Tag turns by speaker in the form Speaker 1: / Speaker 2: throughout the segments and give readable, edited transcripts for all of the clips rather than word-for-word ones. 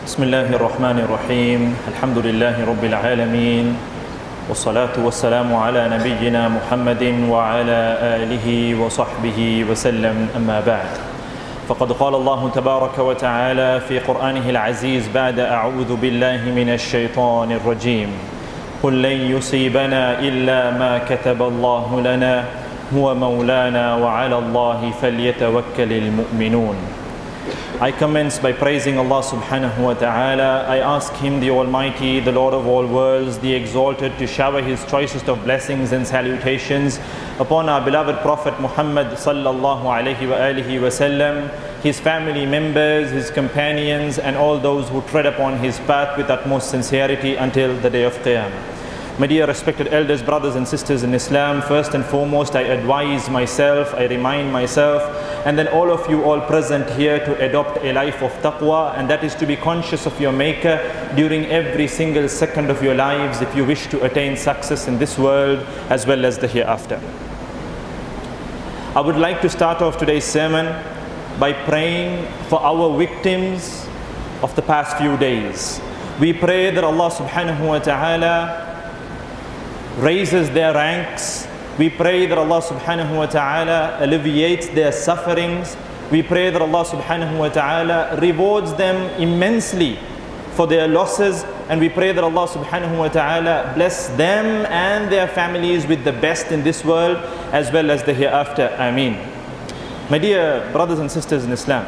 Speaker 1: بسم الله الرحمن الرحيم الحمد لله رب العالمين والصلاة والسلام على نبينا محمد وعلى آله وصحبه وسلم أما بعد فقد قال الله تبارك وتعالى في قرآنه العزيز بعد أعوذ بالله من الشيطان الرجيم قل لن يصيبنا إلا ما كتب الله لنا هو مولانا وعلى الله فليتوكل المؤمنون. I commence by praising Allah subhanahu wa ta'ala. I ask Him, the Almighty, the Lord of all worlds, the Exalted, to shower His choicest of blessings and salutations upon our beloved Prophet Muhammad sallallahu alayhi wa alihi wa sallam, his family members, his companions, and all those who tread upon his path with utmost sincerity until the day of Qiyamah. My dear respected elders, brothers and sisters in Islam, first and foremost I advise myself, I remind myself, and then all of you all present here to adopt a life of taqwa, and that is to be conscious of your Maker during every single second of your lives if you wish to attain success in this world as well as the hereafter. I would like to start off today's sermon by praying for our victims of the past few days. We pray that Allah subhanahu wa ta'ala raises their ranks. We pray that Allah subhanahu wa ta'ala alleviates their sufferings. We pray that Allah subhanahu wa ta'ala rewards them immensely for their losses, and we pray that Allah subhanahu wa ta'ala bless them and their families with the best in this world as well as the hereafter. Ameen. My dear brothers and sisters in Islam,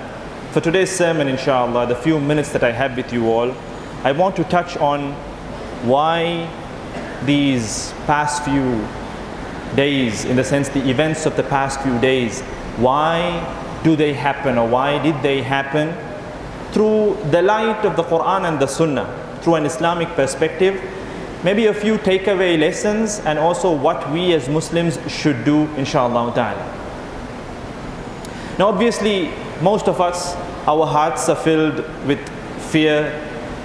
Speaker 1: for today's sermon, inshallah, the few minutes that I have with you all, I want to touch on why these past few days, in the sense the events of the past few days, why do they happen, or why did they happen, through the light of the Qur'an and the Sunnah, through an Islamic perspective, maybe a few takeaway lessons, and also what we as Muslims should do, inshallah ta'ala. Now obviously most of us, our hearts are filled with fear,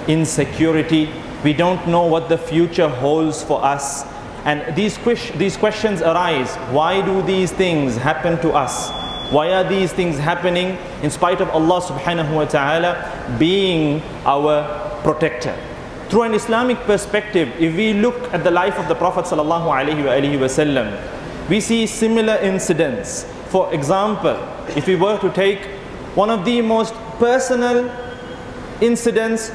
Speaker 1: insecurity. We don't know what the future holds for us, and these questions arise. Why do these things happen to us? Why are these things happening in spite of Allah subhanahu wa ta'ala being our protector? Through an Islamic perspective, if we look at the life of the Prophet sallallahu alaihi wasallam, we see similar incidents. For example, if we were to take one of the most personal incidents,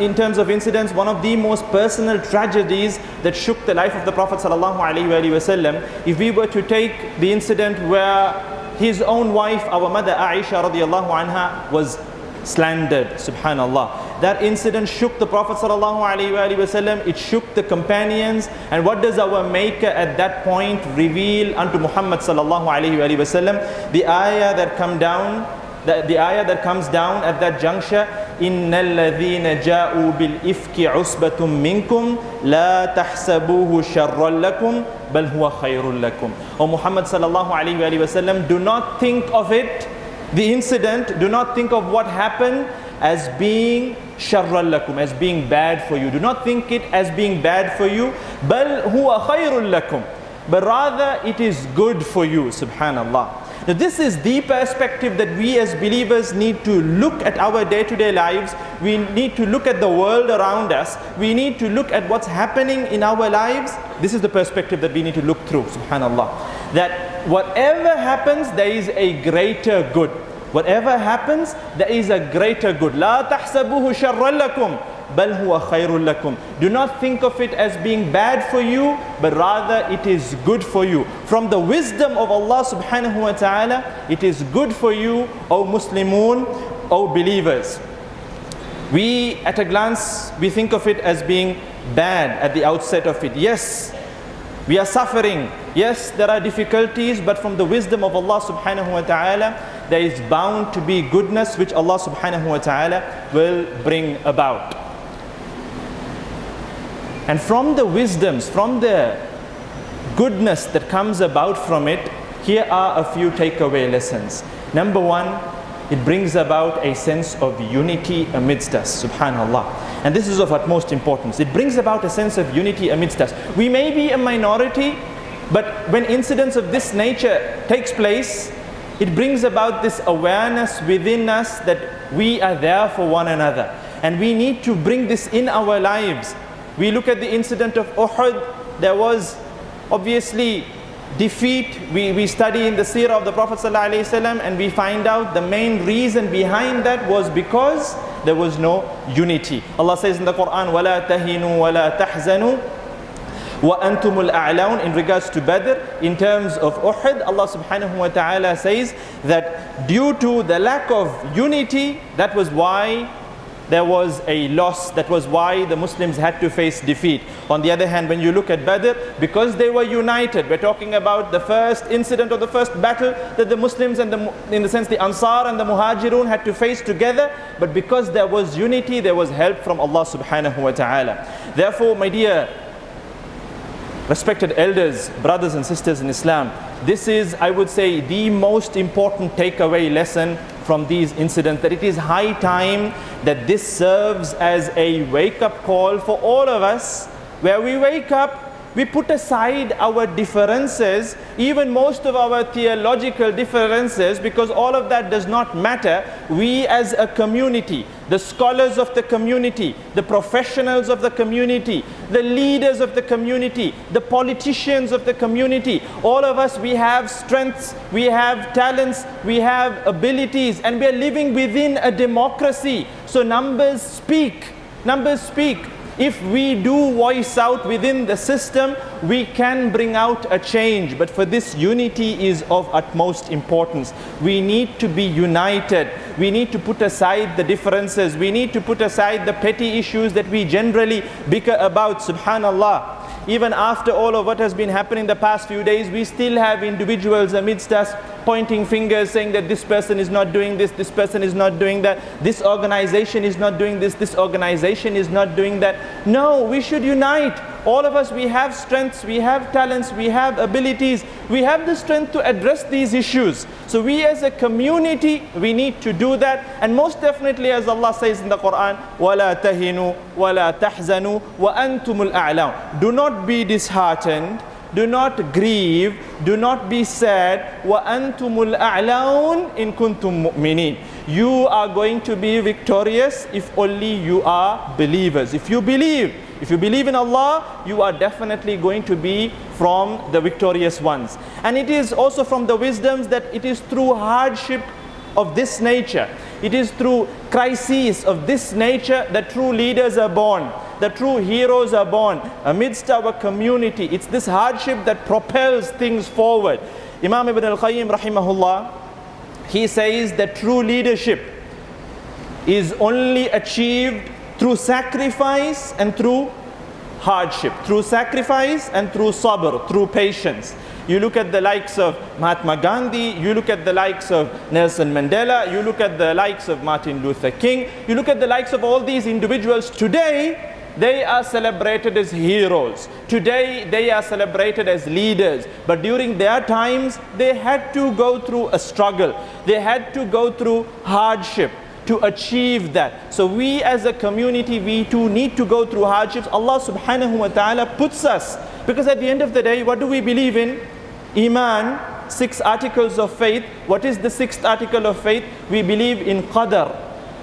Speaker 1: in terms of incidents, one of the most personal tragedies that shook the life of the Prophet sallallahu alaihi wasallam, if we were to take the incident where his own wife, our mother Aisha radiallahu anha, was slandered, subhanallah. That incident shook the Prophet sallallahu alaihi wasallam, it shook the companions, and what does our Maker at that point reveal unto Muhammad sallallahu alaihi wasallam? The ayah that comes down at that juncture, إِنَّ الَّذِينَ جَاءُوا بِالْإِفْكِ عُصْبَةٌ مِّنْكُمْ لَا تَحْسَبُوهُ شَرًّا لَكُمْ بَلْ هُوَ خَيْرٌ لَكُمْ. O Muhammad sallallahu alaihi wasallam, do not think of it, the incident, do not think of what happened as being شَرًّا لَكُمْ, as being bad for you. Do not think it as being bad for you. بَلْ هُوَ خَيْرٌ لَكُمْ, but rather it is good for you, subhanallah. Now this is the perspective that we as believers need to look at our day-to-day lives. We need to look at the world around us. We need to look at what's happening in our lives. This is the perspective that we need to look through, subhanallah. That whatever happens, there is a greater good. Whatever happens, there is a greater good. لا تحسبوه شرا لكم بل هو خير لكم. Do not think of it as being bad for you, but rather it is good for you. From the wisdom of Allah subhanahu wa ta'ala, it is good for you, O Muslimun, O believers. We, at a glance, we think of it as being bad at the outset of it. Yes, we are suffering. Yes, there are difficulties, but from the wisdom of Allah subhanahu wa ta'ala, there is bound to be goodness which Allah subhanahu wa ta'ala will bring about. And from the wisdoms, from the goodness that comes about from it, here are a few takeaway lessons. Number one, it brings about a sense of unity amidst us, subhanallah. And this is of utmost importance. It brings about a sense of unity amidst us. We may be a minority, but when incidents of this nature takes place, it brings about this awareness within us that we are there for one another. And we need to bring this in our lives. We look at the incident of Uhud. There was obviously defeat. We study in the seerah of the Prophet ﷺ, and we find out the main reason behind that was because there was no unity. Allah says in the Quran, وَلَا تَهِنُوا وَلَا تَحْزَنُوا وَأَنْتُمُ الْأَعْلَوْنَ. In regards to Badr, in terms of Uhud, Allah subhanahu wa ta'ala says that due to the lack of unity, that was why there was a loss. That was why the Muslims had to face defeat. On the other hand, when you look at Badr, because they were united, we're talking about the first incident or the first battle that the Muslims and in the sense the Ansar and the Muhajirun had to face together. But because there was unity, there was help from Allah subhanahu wa ta'ala. Therefore, my dear respected elders, brothers and sisters in Islam, this is, I would say, the most important takeaway lesson from these incidents, that it is high time that this serves as a wake-up call for all of us, where we wake up, we put aside our differences, even most of our theological differences, because all of that does not matter. We as a community, the scholars of the community, the professionals of the community, the leaders of the community, the politicians of the community, all of us, we have strengths, we have talents, we have abilities, and we are living within a democracy. So numbers speak. Numbers speak. If we do voice out within the system, we can bring out a change. But for this, unity is of utmost importance. We need to be united. We need to put aside the differences. We need to put aside the petty issues that we generally bicker about. Subhanallah. Even after all of what has been happening the past few days, we still have individuals amidst us pointing fingers, saying that this person is not doing this, this person is not doing that, this organization is not doing this, this organization is not doing that. No, we should unite. All of us, we have strengths, we have talents, we have abilities, we have the strength to address these issues. So we as a community, we need to do that. And most definitely, as Allah says in the Quran, وَلَا تَهِنُوا وَلَا تَحْزَنُوا وَأَنْتُمُ الْأَعْلَوْنَ. Do not be disheartened, do not grieve, do not be sad. وَأَنْتُمُ الْأَعْلَوْنَ إِن كُنْتُم مُؤْمِنِينَ. You are going to be victorious if only you are believers. If you believe in Allah, you are definitely going to be from the victorious ones. And it is also from the wisdoms that it is through hardship of this nature, it is through crises of this nature that true leaders are born, the true heroes are born amidst our community. It's this hardship that propels things forward. Imam Ibn al-Qayyim rahimahullah, he says that true leadership is only achieved through sacrifice and through hardship, through sacrifice and through sabr, through patience. You look at the likes of Mahatma Gandhi, you look at the likes of Nelson Mandela, you look at the likes of Martin Luther King, you look at the likes of all these individuals. Today, they are celebrated as heroes. Today, they are celebrated as leaders. But during their times, they had to go through a struggle. They had to go through hardship to achieve that. So we as a community, we too need to go through hardships. Allah subhanahu wa ta'ala puts us, because at the end of the day, what do we believe in? Iman, 6 articles of faith. What is the 6th article of faith? We believe in qadar.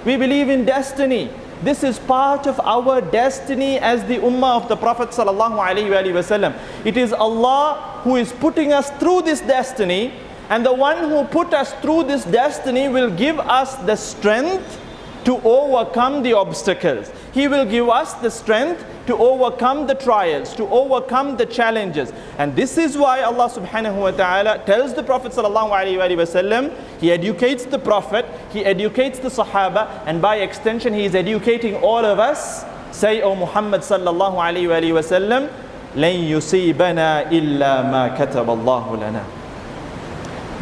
Speaker 1: We believe in destiny. This is part of our destiny as the ummah of the Prophet sallallahu alaihi wasallam. It is Allah who is putting us through this destiny, and the one who put us through this destiny will give us the strength to overcome the obstacles. He will give us the strength to overcome the trials, to overcome the challenges. And this is why Allah subhanahu wa ta'ala tells the Prophet sallallahu alaihi wasallam, he educates the Prophet, he educates the Sahaba, and by extension he is educating all of us. Say, O Muhammad sallallahu alaihi wasallam, لَن يُصِيبَنَا إِلَّا مَا كَتَبَ اللَّهُ لَنَا.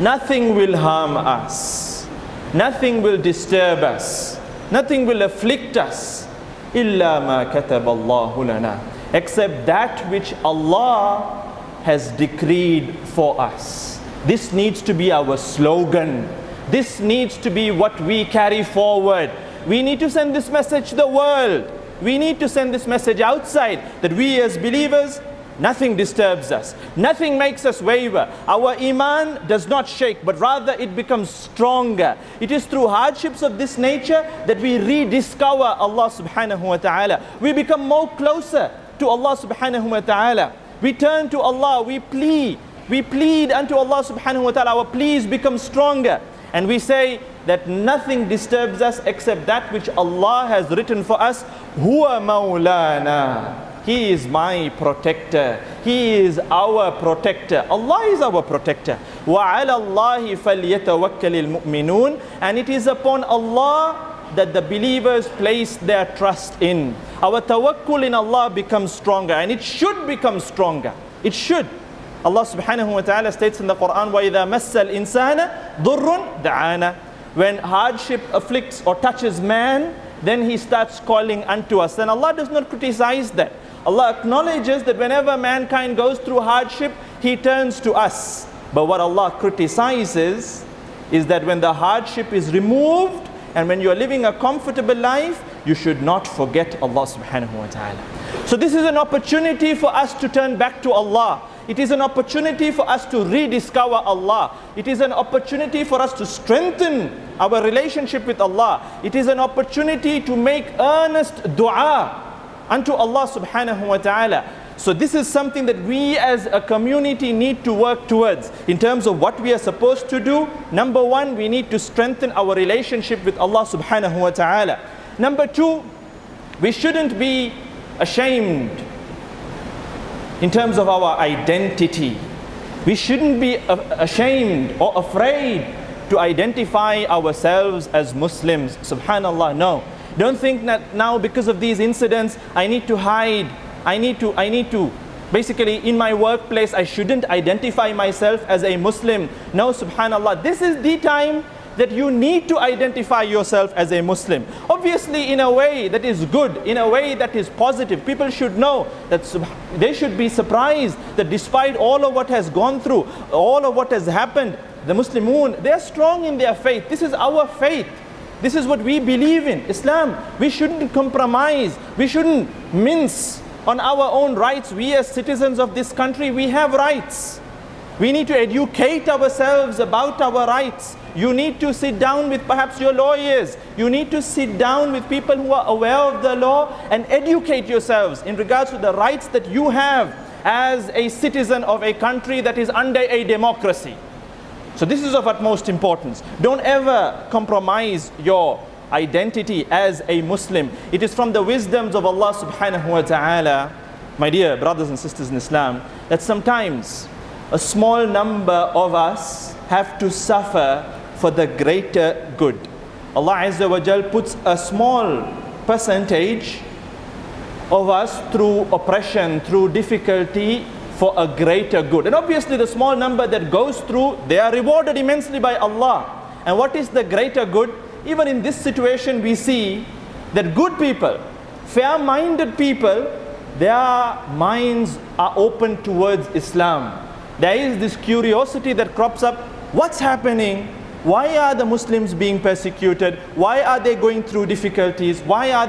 Speaker 1: Nothing will harm us, nothing will disturb us, nothing will afflict us, إِلَّا مَا كَتَبَ اللَّهُ لَنَا, except that which Allah has decreed for us. This needs to be our slogan. This needs to be what we carry forward. We need to send this message to the world. We need to send this message outside, that we as believers, nothing disturbs us. Nothing makes us waver. Our iman does not shake, but rather it becomes stronger. It is through hardships of this nature that we rediscover Allah subhanahu wa ta'ala. We become more closer to Allah subhanahu wa ta'ala. We turn to Allah, we plead unto Allah subhanahu wa ta'ala. Our pleas become stronger. And we say that nothing disturbs us except that which Allah has written for us. Huwa maulana. He is my protector. He is our protector. Allah is our protector. وَعَلَى اللَّهِ فَلْيَتَوَكَّلِ الْمُؤْمِنُونَ. And it is upon Allah that the believers place their trust in. Our tawakkul in Allah becomes stronger, and it should become stronger. It should. Allah subhanahu wa ta'ala states in the Qur'an, وَإِذَا مَسَّ الْإِنسَانَ ضُرٌّ دَعَانَا. When hardship afflicts or touches man, then he starts calling unto us. And Allah does not criticize that. Allah acknowledges that whenever mankind goes through hardship, He turns to us. But what Allah criticizes is that when the hardship is removed and when you are living a comfortable life, you should not forget Allah subhanahu wa ta'ala. So this is an opportunity for us to turn back to Allah. It is an opportunity for us to rediscover Allah. It is an opportunity for us to strengthen our relationship with Allah. It is an opportunity to make earnest dua unto Allah subhanahu wa ta'ala. So this is something that we as a community need to work towards. In terms of what we are supposed to do, number one, we need to strengthen our relationship with Allah subhanahu wa ta'ala. Number two, we shouldn't be ashamed in terms of our identity. We shouldn't be ashamed or afraid to identify ourselves as Muslims. Subhanallah, no. Don't think that now because of these incidents, I need to hide. I need to, basically in my workplace, I shouldn't identify myself as a Muslim. No, subhanallah, this is the time that you need to identify yourself as a Muslim. Obviously in a way that is good, in a way that is positive. People should know that they should be surprised that despite all of what has gone through, all of what has happened, the Muslimun, they are strong in their faith. This is our faith. This is what we believe in, Islam. We shouldn't compromise. We shouldn't mince on our own rights. We as citizens of this country, we have rights. We need to educate ourselves about our rights. You need to sit down with perhaps your lawyers. You need to sit down with people who are aware of the law and educate yourselves in regards to the rights that you have as a citizen of a country that is under a democracy. So this is of utmost importance. Don't ever compromise your identity as a Muslim. It is from the wisdoms of Allah subhanahu wa ta'ala, my dear brothers and sisters in Islam, that sometimes a small number of us have to suffer for the greater good. Allah Azza wa Jal puts a small percentage of us through oppression, through difficulty, for a greater good. And obviously the small number that goes through, they are rewarded immensely by Allah. And what is the greater good? Even in this situation we see that good people, fair-minded people, their minds are open towards Islam. There is this curiosity that crops up. What's happening? Why are the Muslims being persecuted? Why are they going through difficulties? Why are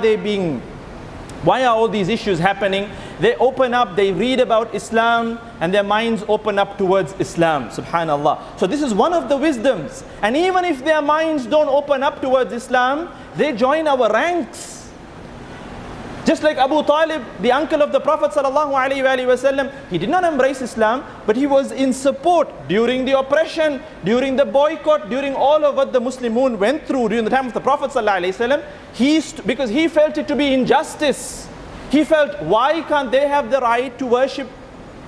Speaker 1: all these issues happening? They open up, they read about Islam, and their minds open up towards Islam, subhanallah. So this is one of the wisdoms. And even if their minds don't open up towards Islam, they join our ranks. Just like Abu Talib, the uncle of the Prophet ﷺ, he did not embrace Islam, but he was in support during the oppression, during the boycott, during all of what the Muslimun went through during the time of the Prophet ﷺ. Because he felt it to be injustice. He felt, why can't they have the right to worship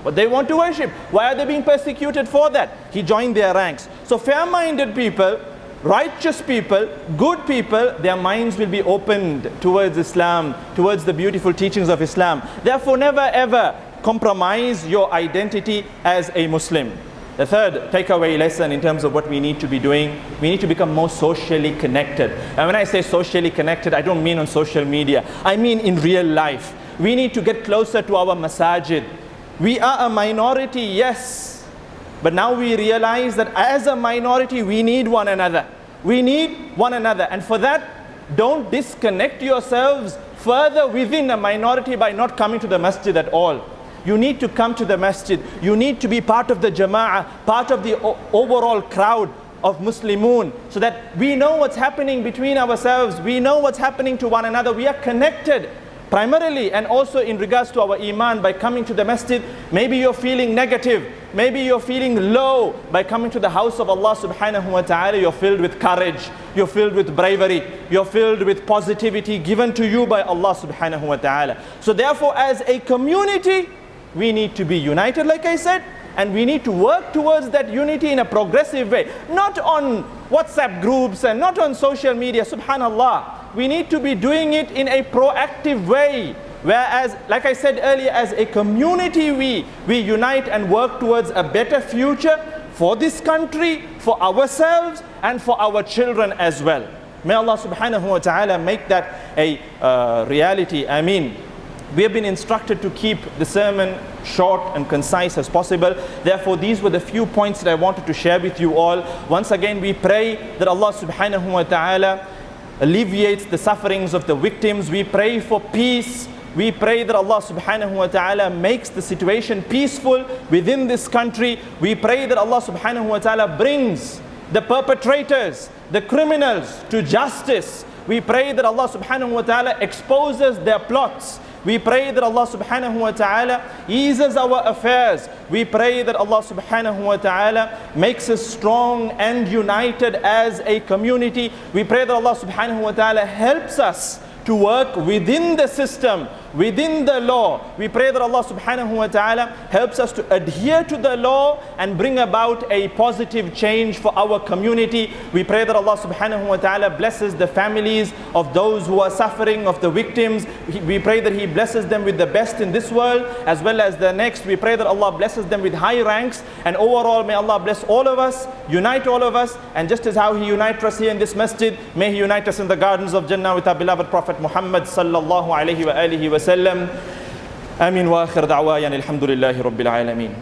Speaker 1: what they want to worship? Why are they being persecuted for that? He joined their ranks. So fair-minded people, righteous people, good people, their minds will be opened towards Islam, towards the beautiful teachings of Islam. Therefore, never ever compromise your identity as a Muslim. The third takeaway lesson in terms of what we need to be doing, we need to become more socially connected. And when I say socially connected, I don't mean on social media. I mean in real life. We need to get closer to our masajid. We are a minority, yes. But now we realize that as a minority, we need one another. We need one another. And for that, don't disconnect yourselves further within a minority by not coming to the masjid at all. You need to come to the masjid. You need to be part of the jama'ah, part of the overall crowd of Muslimun, so that we know what's happening between ourselves. We know what's happening to one another. We are connected primarily and also in regards to our iman by coming to the masjid. Maybe you're feeling negative. Maybe you're feeling low. By coming to the house of Allah subhanahu wa ta'ala, you're filled with courage. You're filled with bravery. You're filled with positivity given to you by Allah subhanahu wa ta'ala. So therefore, as a community, we need to be united, like I said, and we need to work towards that unity in a progressive way. Not on WhatsApp groups and not on social media, subhanallah. We need to be doing it in a proactive way. Whereas, like I said earlier, as a community, we unite and work towards a better future for this country, for ourselves, and for our children as well. May Allah subhanahu wa ta'ala make that a reality. Ameen. We have been instructed to keep the sermon short and concise as possible. Therefore, these were the few points that I wanted to share with you all. Once again, we pray that Allah subhanahu wa ta'ala alleviates the sufferings of the victims. We pray for peace. We pray that Allah subhanahu wa ta'ala makes the situation peaceful within this country. We pray that Allah subhanahu wa ta'ala brings the perpetrators, the criminals to justice. We pray that Allah subhanahu wa ta'ala exposes their plots. We pray that Allah subhanahu wa ta'ala eases our affairs. We pray that Allah subhanahu wa ta'ala makes us strong and united as a community. We pray that Allah subhanahu wa ta'ala helps us to work within the system, within the law. We pray that Allah subhanahu wa ta'ala helps us to adhere to the law and bring about a positive change for our community. We pray that Allah subhanahu wa ta'ala blesses the families of those who are suffering, of the victims. We pray that He blesses them with the best in this world as well as the next. We pray that Allah blesses them with high ranks, and overall may Allah bless all of us, unite all of us, and just as how He unites us here in this masjid, may He unite us in the gardens of Jannah with our beloved Prophet Muhammad sallallahu alayhi wa alihi wa sallam. Amin wa akhir da'wayan alhamdulillahi rabbil alameen.